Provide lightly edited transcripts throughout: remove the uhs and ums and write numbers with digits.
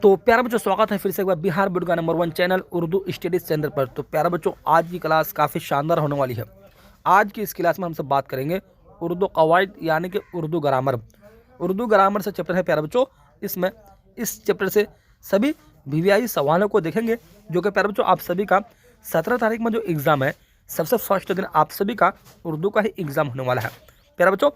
तो प्यारा बच्चों, स्वागत है फिर से एक बार बिहार बोर्ड का number 1 channel Urdu studies channel पर। तो प्यारा बच्चों, आज की क्लास काफ़ी शानदार होने वाली है। आज की इस क्लास में हम सब बात करेंगे उर्दू कवायद यानी कि उर्दू ग्रामर। उर्दू ग्रामर से चैप्टर है प्यारा बच्चों। इसमें इस चैप्टर से सभी वीवीआई सवालों को देखेंगे, जो कि प्यारा बच्चों आप सभी का 17 तारीख में जो एग्ज़ाम है, सबसे फर्स्ट दिन आप सभी का उर्दू का ही एग्ज़ाम होने वाला है। प्यारा बच्चों,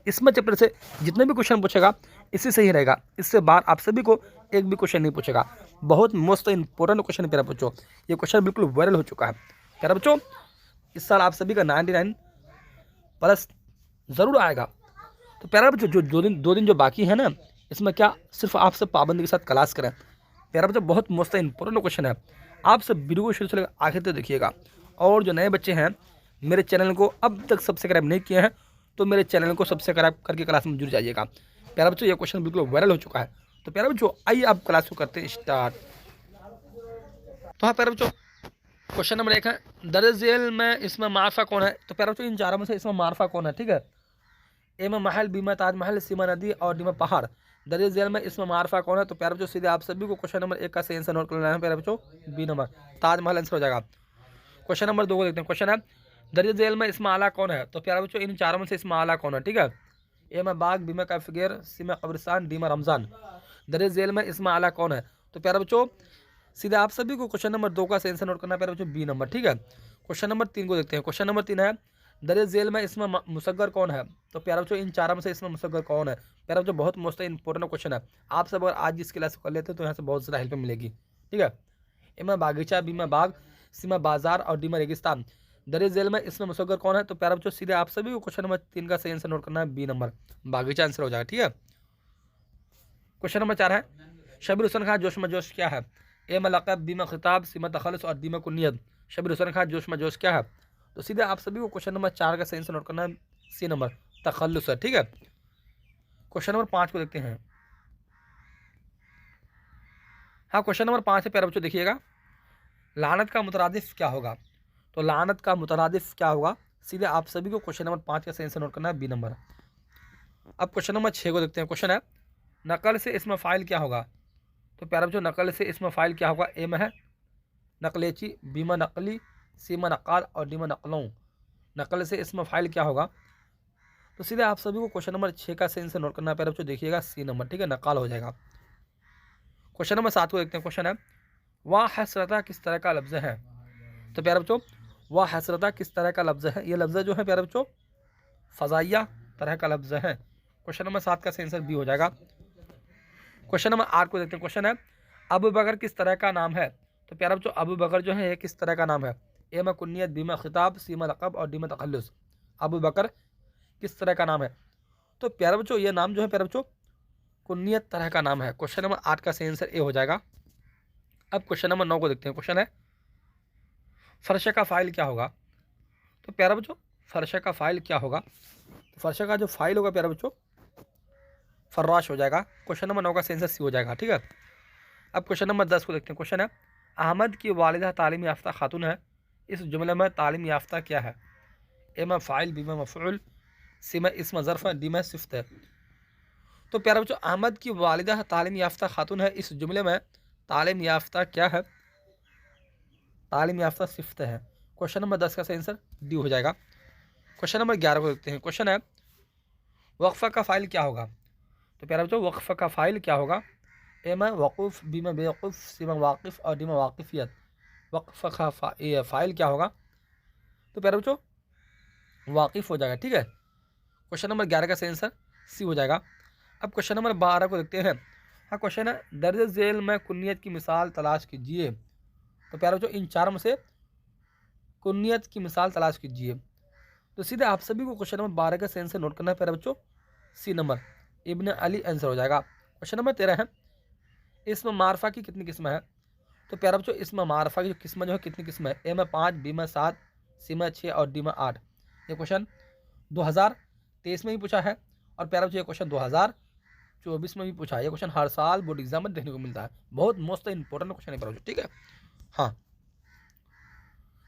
इसमें चैप्टर से जितने भी क्वेश्चन पूछेगा इसी से ही रहेगा, इससे बाहर आप सभी को एक भी क्वेश्चन नहीं पूछेगा। बहुत मोस्ट इंपॉर्टेंट क्वेश्चन है प्यारा बच्चों, ये क्वेश्चन बिल्कुल वायरल हो चुका है। प्यारा बच्चों, इस साल आप सभी का 99 प्लस ज़रूर आएगा। तो प्यारा बच्चों, जो दो दिन जो बाकी है ना, इसमें क्या सिर्फ आप सब पाबंदी के साथ क्लास करें। प्यारा बच्चों, बहुत मोस्ट इंपॉर्टेंट क्वेश्चन है, आप सब वीडियो को शुरू से लेकर आखिर तक देखिएगा। और जो नए बच्चे हैं, मेरे चैनल को अब तक सब्सक्राइब नहीं किए हैं, तो मेरे चैनल को सब्सक्राइब करके क्लास में जुड़ जाइएगा। प्यारा बच्चों, ये क्वेश्चन बिल्कुल वायरल हो चुका है। तो प्यारा बच्चों, आइए आप क्लास को करते हैं स्टार्ट। तो हाँ प्यारा बच्चों, क्वेश्चन नंबर 1 है, दर्ज झेल में इसमें मारफा कौन है। तो प्यारा बच्चों, इन चारों में से इसमें मारफा कौन है, ठीक है। ए में महल, बी में ताजमहल, सी में नदी और डी में पहाड़। दर्ज झेल में इसमें मारफा कौन है। तो प्यारा बच्चों, सीधे आप सभी को क्वेश्चन नंबर 1 का सही आंसर नोट कर लेना है। प्यारा बच्चों, बी नंबर ताजमहल आंसर हो जाएगा। क्वेश्चन नंबर 2 को देखते हैं। क्वेश्चन है, दर्ज झेल में इसमें आला कौन है। तो प्यारा बच्चों, इन चारों में से इसमें आला कौन है, ठीक है। ए में बाग, बी में कैफिगर, सी में कब्रिस्तान, डी में रमजान। दर्ज झेल में इसमें आला कौन है। तो प्यारा बच्चों, सीधे आप सभी को क्वेश्चन नंबर 2 का सही आंसर नोट करना है। प्यारा बच्चों, बी नंबर, ठीक है। क्वेश्चन नंबर 3 को देखते हैं। क्वेश्चन नंबर 3 है, दर्ज झेल में इसमें मुसग्गर कौन है। तो प्यारा बच्चों, इन चारों में से इसमें मुसग्गर कौन है। प्यारा बच्चों, बहुत मोस्ट इंपॉर्टेंट क्वेश्चन है, आप सब अगर आज इस क्लास को कर लेते हैं तो यहाँ से बहुत ज़्यादा हेल्प मिलेगी, ठीक है। ए में बागीचा, बी में बाग, सी में बाजार और डी में रेगिस्तान। दर्ज झेल में इसमें मुसग्गर कौन है। तो प्यारा बच्चों, सीधे आप सभी को क्वेश्चन नंबर 3 का सही आंसर नोट करना है, बी नंबर बागीचा आंसर हो जाएगा, ठीक है। क्वेश्चन नंबर 4 है, शबीर हुसैन खान जोश में जोश क्या है। ए में लक़ब, बी में खिताब, सी में तखल्लुस और डी में कुनियत। शबीर हुसैन खान जोश में जोश क्या है। तो सीधे आप सभी को क्वेश्चन नंबर 4 का सही आंसर नोट करना है, सी नंबर तखल्लुस है, ठीक है। क्वेश्चन नंबर 5 को देखते हैं। हाँ, क्वेश्चन नंबर 5 है प्यारे बच्चों, देखिएगा, लानत का मुतरादिफ क्या होगा। तो लानत का मुतरादिफ क्या होगा, सीधे आप सभी को क्वेश्चन नंबर 5 का सही आंसर नोट करना है, बी नंबर। अब क्वेश्चन नंबर 6 को देखते हैं। क्वेश्चन है, नकल से इसमें फ़ाइल क्या होगा। तो प्यारे बच्चों, नकल से इसमें फ़ाइल क्या होगा। ए में है नकलेची, बी में नकली, सी में नक़ाल और डी में नकलों। नकल से इसमें फ़ाइल क्या होगा। तो सीधे आप सभी को क्वेश्चन नंबर 6 का सही आंसर नोट करना है। प्यारे बच्चों, देखिएगा, सी नंबर, ठीक है, नक़ाल हो जाएगा। क्वेश्चन नंबर 7 को देखते हैं। क्वेश्चन है, वाह हसरता किस तरह का लफ्ज़ है। तो प्यारे बच्चों, वाह हसरता किस तरह का लफ्ज़ है। ये लफ्ज़ जो है प्यारे बच्चों, फ़ज़ाइया तरह का लफ्ज़ है। क्वेश्चन नंबर 7 का सही आंसर बी हो जाएगा। क्वेश्चन नंबर 8 को देखते हैं। क्वेश्चन है, अबू बकर किस तरह का नाम है। तो प्यारे बच्चों, अबू बकर जो है ये किस तरह का नाम है। ए में कुन्नियत, बी में खिताब, सी में लक़ब और डी में तखल्लुस। अबू बकर किस तरह का नाम है। तो प्यारे बच्चों, ये नाम जो है प्यारे बच्चों, कुन्नियत तरह का नाम है। क्वेश्चन नंबर 8 का सही आंसर ए हो जाएगा। अब क्वेश्चन नंबर 9 को देखते हैं। क्वेश्चन है, फ़र्श का फ़ाइल क्या होगा। तो प्यारा बच्चों, फ़र्श का फ़ाइल क्या होगा। तो फ़र्श का जो फ़ाइल होगा प्यारा बच्चों, फर्राश हो जाएगा। क्वेश्चन नंबर 9 का सही आंसर सी हो जाएगा, ठीक है। अब क्वेश्चन नंबर 10 को देखते हैं। क्वेश्चन है, अहमद की वालिदा तालीम याफ्ता खातून है, इस जुमले में तालीम याफ्ता क्या है। ए में फ़ाइल, बी में मफ़ऊल, सी में इस्म ज़र्फ़ है, डी में सिफ़त है। तो प्यारा बच्चों, अहमद की वालिदा तालीम याफ्ता खातून है, इस जुमले में तालीम याफ्ता क्या है। तालीम याफ्ता सिफ़त है। क्वेश्चन नंबर 10 का सही आंसर डी हो जाएगा। क्वेश्चन नंबर 11 को देखते हैं। क्वेश्चन है, वक्फ़ा का फ़ाइल क्या होगा। तो प्यारा बच्चों, वक्फ़ा का फ़ाइल क्या होगा। ए में वक़ूफ़, बी में बेवक़ूफ़, सी में वाक़िफ़ और डी में वाक़िफ़ियत। वक्फ़ा का फ़ाइल क्या होगा। तो प्यारा बच्चों, वाक़िफ़ हो जाएगा, ठीक है। क्वेश्चन नंबर 11 का सही आंसर सी हो जाएगा। अब क्वेश्चन नंबर 12 को देखते हैं। हाँ, क्वेश्चन है, दर्ज झेल में कुन्नियत की मिसाल तलाश कीजिए। तो प्यारा बच्चों, इन चारों में से कुन्नियत की मिसाल तलाश कीजिए। तो सीधे आप सभी को क्वेश्चन नंबर 12 का सही आंसर नोट करना है प्यारे बच्चों, सी नंबर इब्न अली आंसर हो जाएगा। क्वेश्चन नंबर 13 है, इसमें मारफा की कितनी किस्म है। तो प्यारे बच्चों, इसमें मारफा की किस्म जो है कितनी किस्म है। ए में 5, बी में 7, सी में 6 और डी में 8। ये क्वेश्चन 2023 में भी पूछा है और प्यारे बच्चों ये क्वेश्चन 2024 में भी पूछा है। ये क्वेश्चन हर साल बोर्ड एग्जाम में देखने को मिलता है, बहुत मोस्ट इंपॉर्टेंट क्वेश्चन है प्यारे बच्चों, ठीक है। हाँ,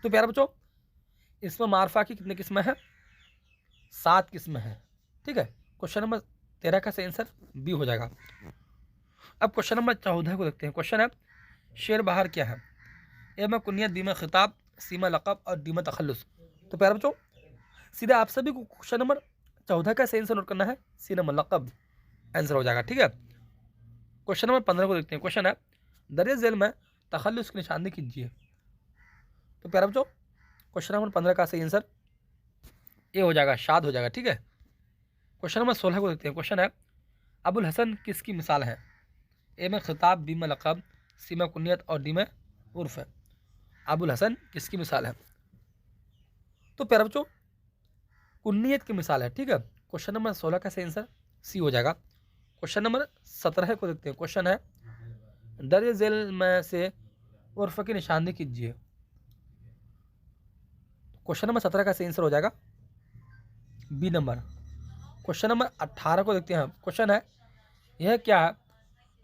तो प्यारे बच्चों, इसमें मारफा की कितनी किस्में हैं, 7 किस्में हैं, ठीक है। क्वेश्चन नंबर 13 का सही आंसर बी हो जाएगा। अब क्वेश्चन नंबर 14 को देखते हैं। क्वेश्चन है शेर बाहर क्या है? ए में कुनियत, बी में खिताब, सी में लक़ब और डी में तखल्लुस। तो प्यारे बच्चों सीधे आप सभी को क्वेश्चन नंबर 14 का सही आंसर नोट करना है, सी नंबर लक़ब आंसर हो जाएगा। ठीक है, क्वेश्चन नंबर 15 को देखते हैं। क्वेश्चन है दरिया झेल में तखल्लुस की निशानी कीजिए। तो प्यारे बच्चों क्वेश्चन नंबर 15 का सही आंसर ए हो जाएगा, शाद हो जाएगा। ठीक है, क्वेश्चन नंबर 16 को देखते हैं। क्वेश्चन है अबुल हसन किसकी मिसाल है? ए में खिताब, बी में लक़ब, सी में कुनियत और डी में उर्फ है। अबुल हसन किसकी मिसाल है? तो प्यारे बच्चों कुनियत की मिसाल है। ठीक है, क्वेश्चन नंबर 16 का सही आंसर सी हो जाएगा। क्वेश्चन नंबर 17 को देखते हैं। क्वेश्चन है दर्ज झेल में से उर्फ की निशानी कीजिए। क्वेश्चन नंबर 17 का सही आंसर हो जाएगा बी नंबर। क्वेश्चन नंबर 18 को देखते हैं। क्वेश्चन है यह क्या है?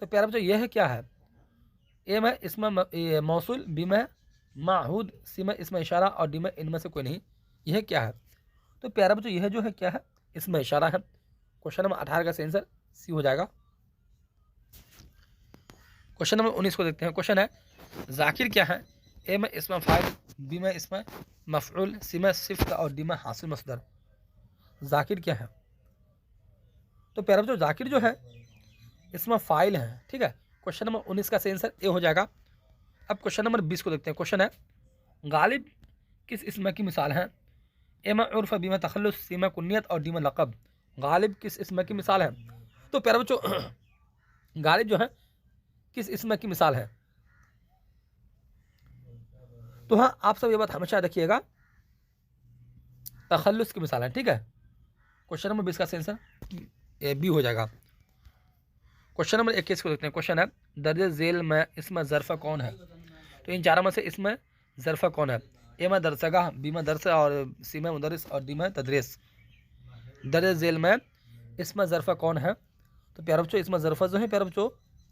तो प्यारे बच्चों यह क्या है? ए में इसमें मौसूल, बी में माहूद, सी में इसमें इशारा और डी में इनमें से कोई नहीं। यह क्या है? तो प्यारे बच्चों यह जो है क्या है? इसमें इशारा है। क्वेश्चन नंबर 18 का सही आंसर सी हो जाएगा। क्वेश्चन नंबर 19 को देखते हैं। क्वेश्चन है जाकिर क्या है? ए में इसमें फाइल, बी में इसमें मफऊल, सी में सिफ्त और डी में हासिल मसदर। जाकिर क्या है? तो प्यारे बच्चों जाकिर जो है इसमें फाइल है। ठीक है, क्वेश्चन नंबर 19 का सही आंसर ए हो जाएगा। अब क्वेश्चन नंबर 20 को देखते हैं। क्वेश्चन है गालिब किस इसम की मिसाल है? ए में उर्फ, बी में तखल्लुस, सी में कुनियत और डी में लक़ब। गालिब किस इसम की मिसाल है? तो प्यारे बच्चों गालिब जो है किस इसम की मिसाल है? तो हाँ आप सब ये बात हमेशा रखिएगा, तखल्लुस की मिसाल है। ठीक है, क्वेश्चन नंबर 20 का सही आंसर बी हो जाएगा। क्वेश्चन नंबर 21 को देखते हैं। क्वेश्चन है दर्ज झेल में इसमें ज़रफ़ा कौन है? तो इन चारों में से इसमें ज़रफ़ा कौन है? ए में दरसगाह, बी में दरसा और सी में मुदरिस और डी में तदरीस। दर्ज झेल में इसमें ज़रफ़ा कौन है? तो प्यारे बच्चों इसमें ज़रफ़ा जो है प्यारे बच्चों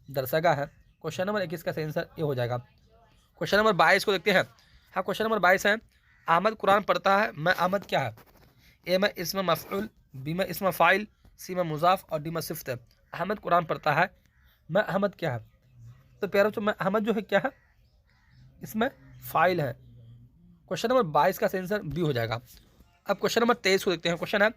दरसगाह है। क्वेश्चन नंबर 21 का सही आंसर ए हो जाएगा। क्वेश्चन नंबर 22 को देखते हैं। हाँ क्वेश्चन नंबर 22 है अहमद कुरान पढ़ता है, मैं अहमद क्या है? ए में इसमें मफ़ऊल, बी में इसमें फ़ाइल, सी में मुज़ाफ़ और डी में सिफ़्त है। अहमद कुरान पढ़ता है, मैं अहमद क्या है? तो प्यारे बच्चों मैं अहमद जो है क्या है? इसमें फ़ाइल है। क्वेश्चन नंबर 22 का सही आंसर बी हो जाएगा। अब क्वेश्चन नंबर 23 को देखते हैं। क्वेश्चन है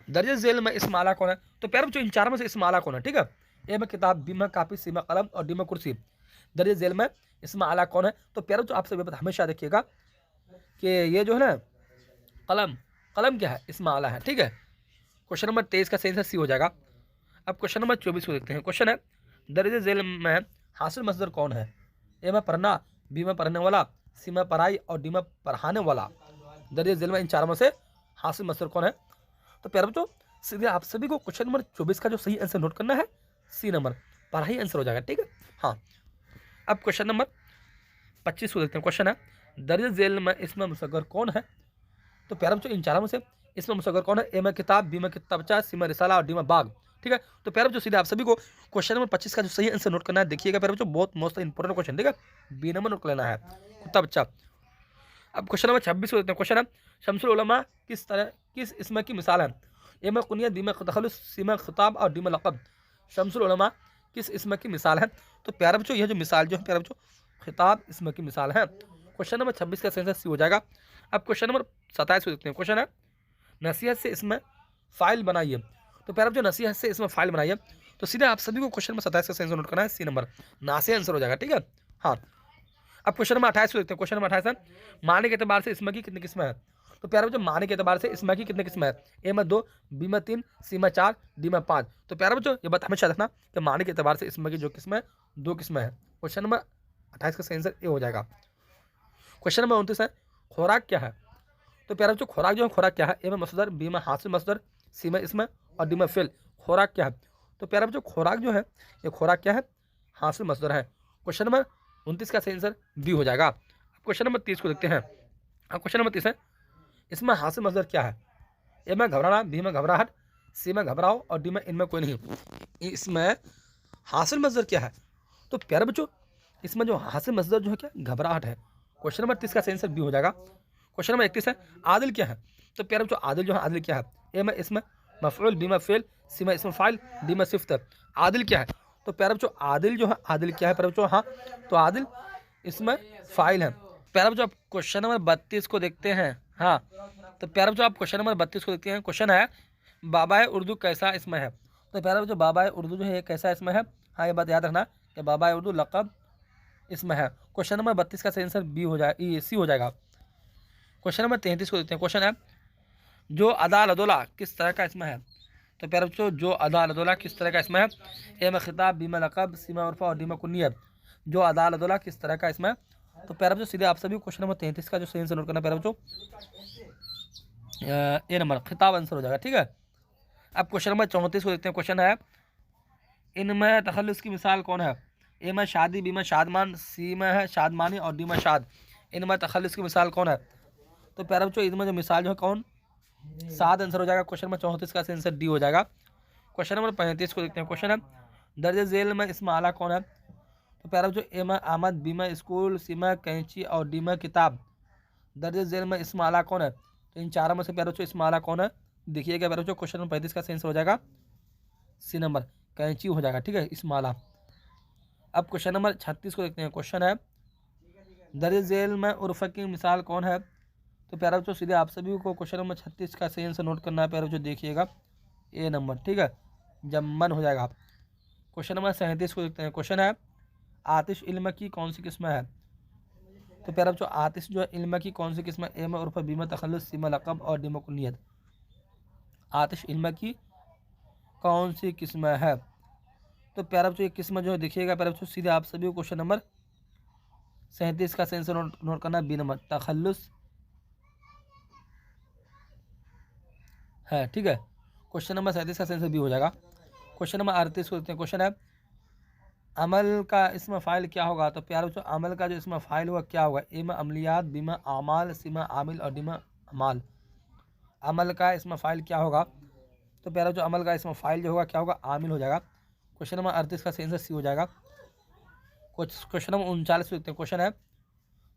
दर्ज झेल में इसम आला कौन है? तो प्यारे बच्चों इन चारों में से इसम आला कौन है? ठीक है, ए में किताब, बी में कापी, सी में कलम और डी में कुर्सी। दर्ज झेल में इसम आला कौन है? तो प्यारे बच्चों आप सब हमेशा देखिएगा कि ये जो है ना कलम, कलम क्या है? इसम आला है। ठीक है, क्वेश्चन नंबर 23 का सही आंसर सी हो जाएगा। अब क्वेश्चन नंबर 24 को देखते हैं। क्वेश्चन है दर्ज झेल में हासिल मसदर कौन है? ए में पढ़ना, बी में पढ़ने वाला, सी में पढ़ाई और डी में पढ़ाने वाला। दर्ज झेल में इन चारों में से हासिल मसदर कौन है? तो प्यारे बच्चों सीधे आप सभी को क्वेश्चन नंबर 24 का जो सही आंसर नोट करना है, सी नंबर पढ़ाई आंसर हो जाएगा। ठीक है, हाँ अब क्वेश्चन नंबर 25 को देखते हैं। क्वेश्चन है दर्ज झेल में इसमें मुसग्गर कौन है? तो प्यारे बच्चों इन चारों में से इसमें मुसग्गर कौन है? ए में किताब, बी में किताबचा, सी में रिसाला और डी में बाग। ठीक है, तो प्यारे बच्चों सीधे आप सभी को क्वेश्चन नंबर 25 का जो सही आंसर नोट करना है, देखिएगा प्यारे बच्चों बहुत मोस्ट इंपॉर्टेंट क्वेश्चन। ठीक है, बी नंबर नोट कर लेना है, कुत्ता बच्चा। अब क्वेश्चन नंबर 26 को देखते हैं। क्वेश्चन है शम्सुल उलमा किस इसम की मिसाल है? ए में कुनियत, बी में तखल्लुस, सी में खिताब और डी में लक़ब। शम्सुल उलमा किस इसम की मिसाल है? तो प्यारे बच्चों यह जो मिसाल जो है प्यारे बच्चों खिताब इसम की मिसाल है। क्वेश्चन नंबर 26 का सही आंसर सी हो जाएगा। अब क्वेश्चन नंबर 27 को देखते हैं। क्वेश्चन है नसीहत से इसमें फ़ाइल बनाइए। तो प्यारे बच्चों नसीहत से इसमें फ़ाइल बनाइए। तो सीधे आप सभी को क्वेश्चन नंबर 27 का सही आंसर नोट करना है, सी नंबर नासे आंसर हो जाएगा। ठीक है, हाँ अब क्वेश्चन नंबर 28 को देखते हैं। क्वेश्चन नंबर 28 है माने के एतबार से इसमें की कितनी किस्में हैं? तो प्यारे बच्चों माने के एतबार से इसमें की कितनी किस्में हैं? ए में 2, बी में 3, सी में 4, डी में 5। तो प्यारे बच्चों ये बात हमेशा रखना कि माने के एतबार से इसमें की जो किस्में 2 किस्में हैं। क्वेश्चन नंबर 28 का सही आंसर ए हो जाएगा। क्वेश्चन नंबर 29 है खुराक क्या है? तो प्यारे बच्चों खुराक जो है खुराक क्या है? ए में मसदर, बी में हासिल मसदर, सी में इसमें और डी में फिल। खुराक क्या है? तो प्यारे बच्चों खुराक जो है ये खुराक क्या है? हासिल मसदर है। क्वेश्चन नंबर 29 का सही आंसर बी हो जाएगा। क्वेश्चन नंबर 30 को देखते हैं। अब क्वेश्चन नंबर 30 है इसमें हासिल मसदर क्या है? ए में घबराना, बी में घबराहट, सी में घबराओ और डी में इनमें कोई नहीं। इसमें हासिल मसदर क्या है? तो प्यारे बच्चों इसमें जो हासिल मसदर जो है क्या? घबराहट है। क्वेश्चन नंबर 30 का सही आंसर बी हो जाएगा। क्वेश्चन नंबर 31 है आदिल क्या है? तो प्यारे बच्चों आदिल जो है आदिल क्या है? ए में इसमें मफऊल, बी में फेल, सी में इसमें फ़ाइल, डी में सिफ्त। आदिल क्या है? तो प्यारे बच्चों आदिल जो है, आदिल क्या है प्यारे बच्चों? हाँ, तो आदिल इसमें फाइल है। प्यारे बच्चों आप क्वेश्चन नंबर 32 को देखते हैं। हाँ, तो प्यारे बच्चों आप क्वेश्चन नंबर 32 को देखते हैं। क्वेश्चन है बाबा उर्दू कैसा इसमें है? तो प्यारे बच्चों बाबा उर्दू जो है ये कैसा इसमें है? हाँ, ये बात याद रखना कि बाबा उर्दू लक़ब इसमें है। क्वेश्चन नंबर 32 का सही आंसर बी हो जाएगा, सी हो जाएगा। क्वेश्चन नंबर 33 को देखते हैं। क्वेश्चन है जो अदा लदोला किस तरह का इसमें है? तो प्यारे बच्चों जो अदा लदोला किस तरह का इसमें है? ए में खिताब, बी में लक़ब, सी में उर्फ़ा और डी में कुन्नियत। जो अदा लदोला किस तरह का इसमें? तो प्यारे बच्चों सीधे आप सभी क्वेश्चन नंबर 33 का जो सही आंसर नोट करना प्यारे बच्चों, ए नंबर खिताब आंसर हो जाएगा। ठीक है, अब क्वेश्चन नंबर 34 को देखते हैं। क्वेश्चन है इनमें तखल्लुस की मिसाल कौन है? ए में शादी, बी में शादमान, सी में है शादमानी और डी में शाद। इनमें तखल्लुस की मिसाल कौन है? तो प्यारे बच्चों इनमें जो मिसाल जो है कौन? साद आंसर हो जाएगा। क्वेश्चन नंबर 34 का आंसर डी हो जाएगा। क्वेश्चन नंबर 35 को देखते हैं। क्वेश्चन है दर्ज झेल में इसमें आला कौन है? तो प्यारे बच्चों ए में आमद, बी में स्कूल, सी में कैंची और डी में किताब। दर्ज झेल में इसमें आला कौन है? तो इन चारों में से प्यारे बच्चों इसमें आला कौन है? देखिएगा प्यारे बच्चों क्वेश्चन नंबर 35 का आंसर हो जाएगा सी नंबर कैंची हो जाएगा। ठीक है, इसमें आला। अब क्वेश्चन नंबर 36 को देखते हैं। क्वेश्चन है दर्ज झेल में उर्फ़ की मिसाल कौन है? तो प्यारे बच्चों सीधे आप सभी को क्वेश्चन नंबर 36 का सही आंसर नोट करना है प्यारे बच्चों, देखिएगा ए नंबर। ठीक है, जमन हो जाएगा। क्वेश्चन नंबर 37 को देखते हैं। क्वेश्चन है आतिश इल्म की कौन सी किस्म है? तो प्यारे बच्चों आतिश जो है इल्म की कौन सी किस्म है? ए में उर्फ़, बी में तखल्लुस, सी में लक़ब और डी में कुन्नियत। आतिश इल्म की कौन सी किस्म है? तो प्यारे बच्चों ये किस्म जो है देखिएगा प्यारे बच्चों सीधे आप सभी को क्वेश्चन नंबर 37 का सही आंसर नोट करना है बी नंबर तखल्लुस है। ठीक है, क्वेश्चन नंबर 37 का सही आंसर बी हो जाएगा। क्वेश्चन नंबर 38 को देखते हैं। क्वेश्चन है अमल का इसमें फ़ाइल क्या होगा? तो प्यारे बच्चों अमल का जो इसमें फ़ाइल होगा क्या होगा? ए में अमलियात, बी में आमाल, सी में आमिल और डी में अमाल। अमल का इसमें फ़ाइल क्या होगा? तो प्यारे बच्चों अमल का इसमें फ़ाइल जो होगा क्या होगा? आमिल हो जाएगा। क्वेश्चन नंबर 38 का सही आंसर सी हो जाएगा। क्वेश्चन नंबर 39 को देखते हैं। क्वेश्चन है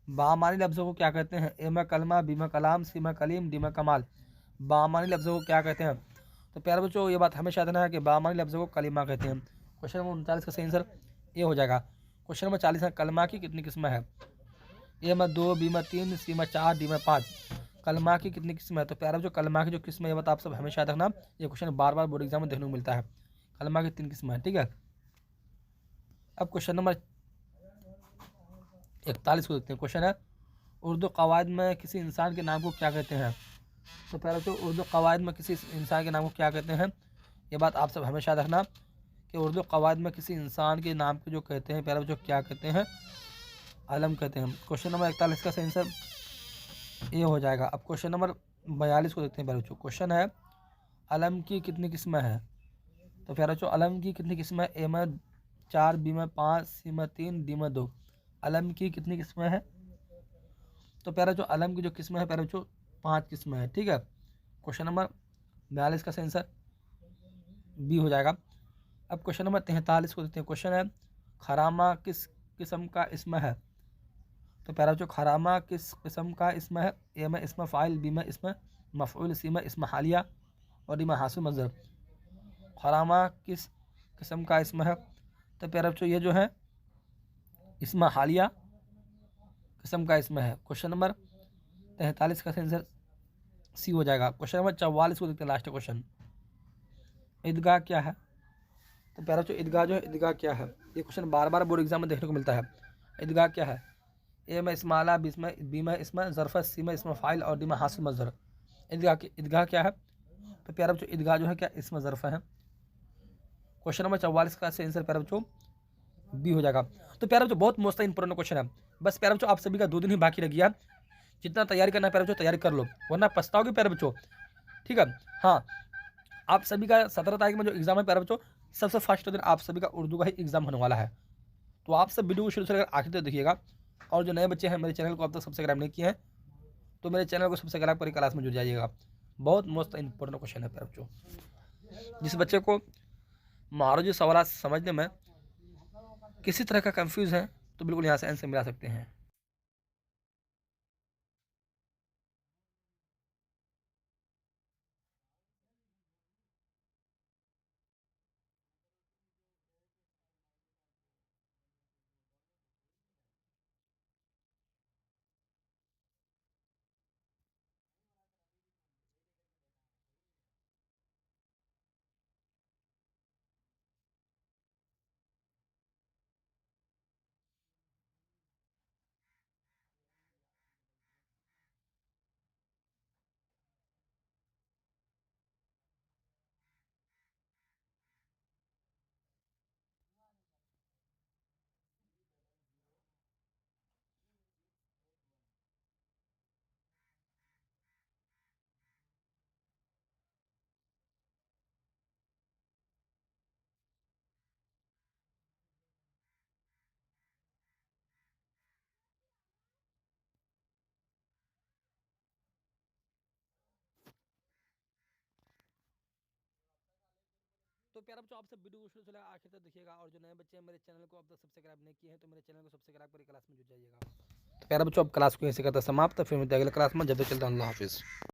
बामानी लफ्ज़ों को क्या कहते हैं? ए में कलमा, बी में कलाम, सी में कलीम, डी में कमाल। बामानी लफ्ज़ों को क्या कहते हैं? तो प्यारे बच्चों ये बात हमेशा याद रखना है कि बामानी लफ्ज़ों को कलीमा कहते हैं। क्वेश्चन नंबर 39 का सही आंसर ये हो जाएगा। क्वेश्चन नंबर 40 है कलमा की कितनी किस्में है? ए में 2, बी में 3, सी में 4, डी में 5। कलमा की कितनी किस्में है? तो प्यारे बच्चों कलमा की जो किस्में ये बात आप सब हमेशा याद रखना, ये क्वेश्चन बार बार बोर्ड एग्जाम में देखने को मिलता है। कलमा की 3 किस्में हैं। ठीक है, अब क्वेश्चन नंबर 41 को देखते हैं। क्वेश्चन है उर्दू कवायद में किसी इंसान के नाम को क्या कहते हैं? तो प्यारे बच्चों उर्दू कवायद में किसी इंसान के नाम को क्या कहते हैं? ये बात आप सब हमेशा याद रखना कि उर्दू कवायद में किसी इंसान के नाम को जो कहते हैं प्यारे बच्चों क्या कहते हैं? अलम कहते हैं। क्वेश्चन नंबर 41 का सही आंसर ये हो जाएगा। अब क्वेश्चन नंबर 42 को देखते हैं प्यारे बच्चों। क्वेश्चन है अलम की कितनी किस्में हैं? तो प्यारे बच्चों अलम की कितनी किस्में? ए में 4, बी में 5, सी में 3, डी में 2। अलम की कितनी किस्में हैं? तो प्यारे बच्चों अलम की जो किस्में हैं प्यारे बच्चों 5 किस्में हैं। ठीक है, क्वेश्चन नंबर 42 का सही आंसर बी हो जाएगा। अब क्वेश्चन नंबर 43 को देखते हैं। क्वेश्चन है खरामा किस किस्म का इसम है? तो प्यारा बच्चों खरामा किस किस्म का इसम है? ए में इसम फ़ाइल, बी में इसम मफ़ऊल, सी में इसम हालिया और डी में हासिल मज़दर। खरामा किस किस्म का इसम है? तो प्यारा बच्चों ये जो है इसम हालिया किस्म का इसम है। क्वेश्चन नंबर 43 का आंसर सी हो जाएगा। क्वेश्चन नंबर 44 को देखते हैं, लास्ट क्वेश्चन। ईदगाह क्या है? तो प्यारा बच्चों ईदगाह जो है ईदगाह क्या है? ये क्वेश्चन बार बार बोर्ड एग्जाम में देखने को मिलता है। ईदगाह क्या है? ए में इसमाला, बी में इसमें ज़रफ़, सी में इसमें फ़ाइल और डी में हासिल मज़दर। ईदगाह क्या है? तो प्यारा बच्चों ईदगाह जो है क्या इसमें ज़रफ़ है। क्वेश्चन नंबर 44 का सही आंसर प्यारा बच्चों बी हो जाएगा। तो प्यारा बच्चों बहुत मोस्ट इंपॉर्टेंट क्वेश्चन है। बस प्यारा बच्चों आप सभी का 2 दिन ही बाकी रह गया। जितना तैयारी करना है प्यारा बच्चों तैयारी कर लो, वरना पछताओगे प्यारा बच्चों। ठीक है, हाँ आप सभी का 17 तारीख में जो एग्ज़ाम है प्यारा बच्चों सबसे फर्स्ट दिन आप सभी का उर्दू का ही एग्ज़ाम होने वाला है। तो आप सब वीडियो को शुरू से लेकर आखिर तक देखिएगा। और जो नए बच्चे हैं मेरे चैनल को अब तक सब्सक्राइब नहीं किए हैं तो मेरे चैनल को सब्सक्राइब कर क्लास में जुड़ जाइएगा। बहुत मोस्ट इंपॉर्टेंट क्वेश्चन है प्यारे बच्चों। जिस बच्चे को महारोजी सवाल समझने में किसी तरह का कंफ्यूज है तो बिल्कुल यहाँ से आंसर मिला सकते हैं। प्यारे बच्चों, आप सब वीडियो को शुरू से लेकर आखिर तक देखिएगा, और जो नए बच्चे हैं मेरे चैनल को अब तक सब्सक्राइब नहीं किए हैं तो मेरे चैनल को सब्सक्राइब कर क्लास में जुड़ जाइएगा। तो प्यारे बच्चों, अब क्लास को ऐसे करता समाप्त, फिर मिलते हैं अगले क्लास में। जब तक चलता, अल्लाह हाफिज़।